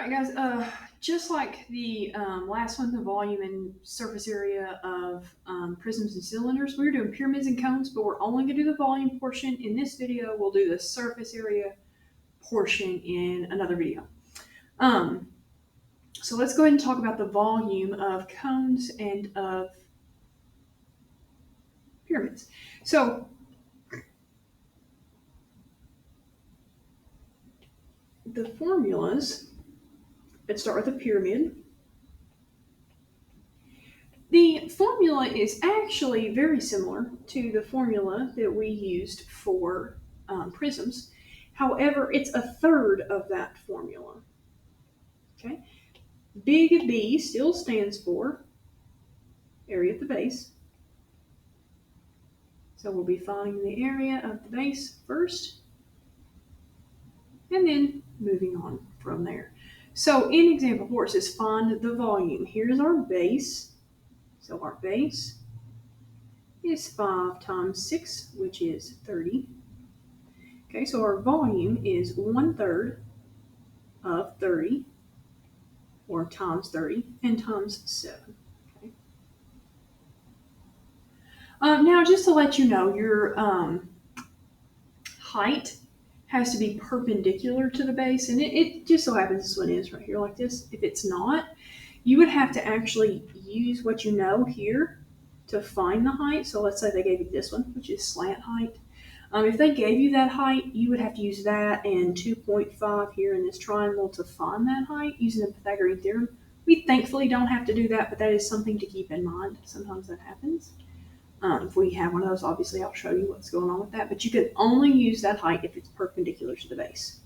All right, guys. Just like the last one, the volume and surface area of prisms and cylinders, we're doing pyramids and cones, but we're only going to do the volume portion in this video. We'll do the surface area portion in another video. Um, so let's go ahead and talk about the volume of cones and of pyramids. So the formulas, let's start with a pyramid. The formula is actually very similar to the formula that we used for prisms. However, it's a third of that formula. Okay, big B still stands for area at the base. So we'll be finding the area of the base first, and then moving on from there. So in example 4, it says find the volume. Here's our base. So our base is 5 times 6, which is 30. Okay, so our volume is 1/3 of 30, or times 30, and times 7. Okay. Now, just to let you know, your height has to be perpendicular to the base, and it just so happens this one is right here like this. If it's not, you would have to actually use what you know here to find the height. So let's say they gave you this one, which is slant height. If they gave you that height, you would have to use that and 2.5 here in this triangle to find that height using the Pythagorean theorem. We thankfully don't have to do that, but that is something to keep in mind. Sometimes that happens. If we have one of those, obviously I'll show you what's going on with that, but you can only use that height if it's perpendicular to the base.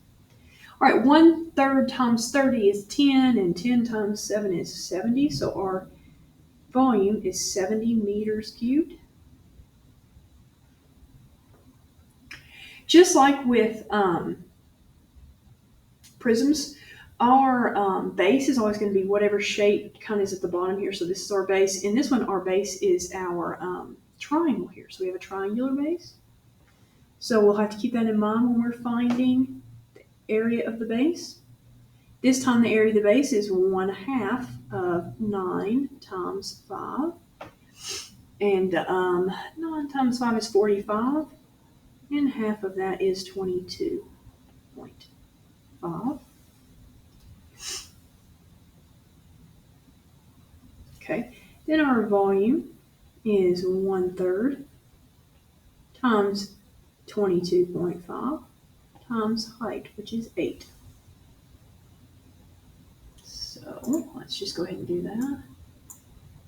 All right, 1/3 times 30 is 10, and 10 times 7 is 70, so our volume is 70 meters cubed. Just like with prisms, our base is always going to be whatever shape kind of is at the bottom here. So this is our base. In this one, our base is our triangle here. So we have a triangular base. So we'll have to keep that in mind when we're finding the area of the base. This time the area of the base is 1/2 of 9 times 5. And 9 times 5 is 45. And half of that is 22.5. Okay, then our volume is 1/3 times 22.5 times height, which is 8. So let's just go ahead and do that.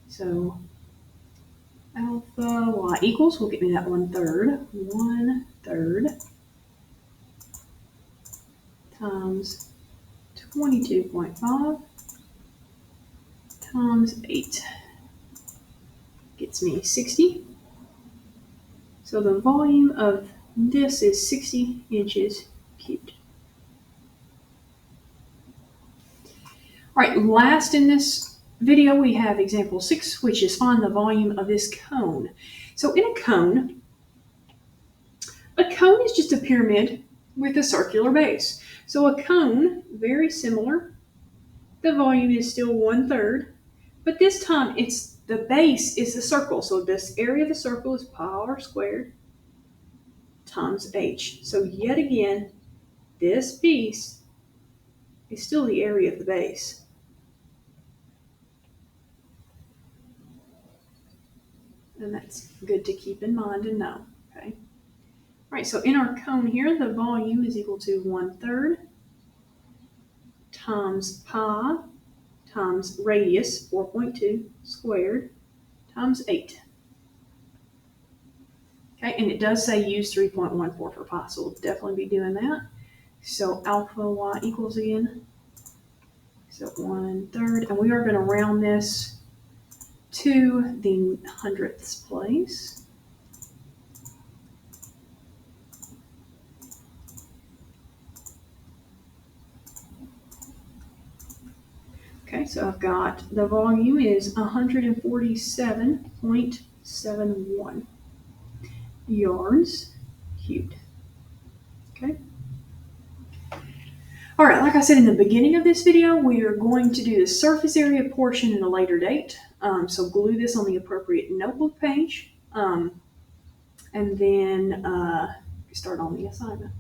So alpha y equals, will get me that 1/3. 1/3 times 22.5 times 8 gets me 60. So the volume of this is 60 inches cubed. All right, last in this video, we have example 6, which is find the volume of this cone. So in a cone is just a pyramid with a circular base. So a cone, very similar. The volume is still 1/3, but this time it's the base is the circle. So this area of the circle is pi r squared times h. So yet again, this piece is still the area of the base. And that's good to keep in mind and know, okay? All right, so in our cone here, the volume is equal to 1/3 times pi times radius, 4.2 squared, times 8. Okay, and it does say use 3.14 for pi, so we'll definitely be doing that. So alpha y equals again, so 1/3, and we are going to round this to the hundredths place. Okay, so I've got the volume is 147.71 yards cubed. Okay. All right, like I said in the beginning of this video, we are going to do the surface area portion in a later date. So glue this on the appropriate notebook page, and then start on the assignment.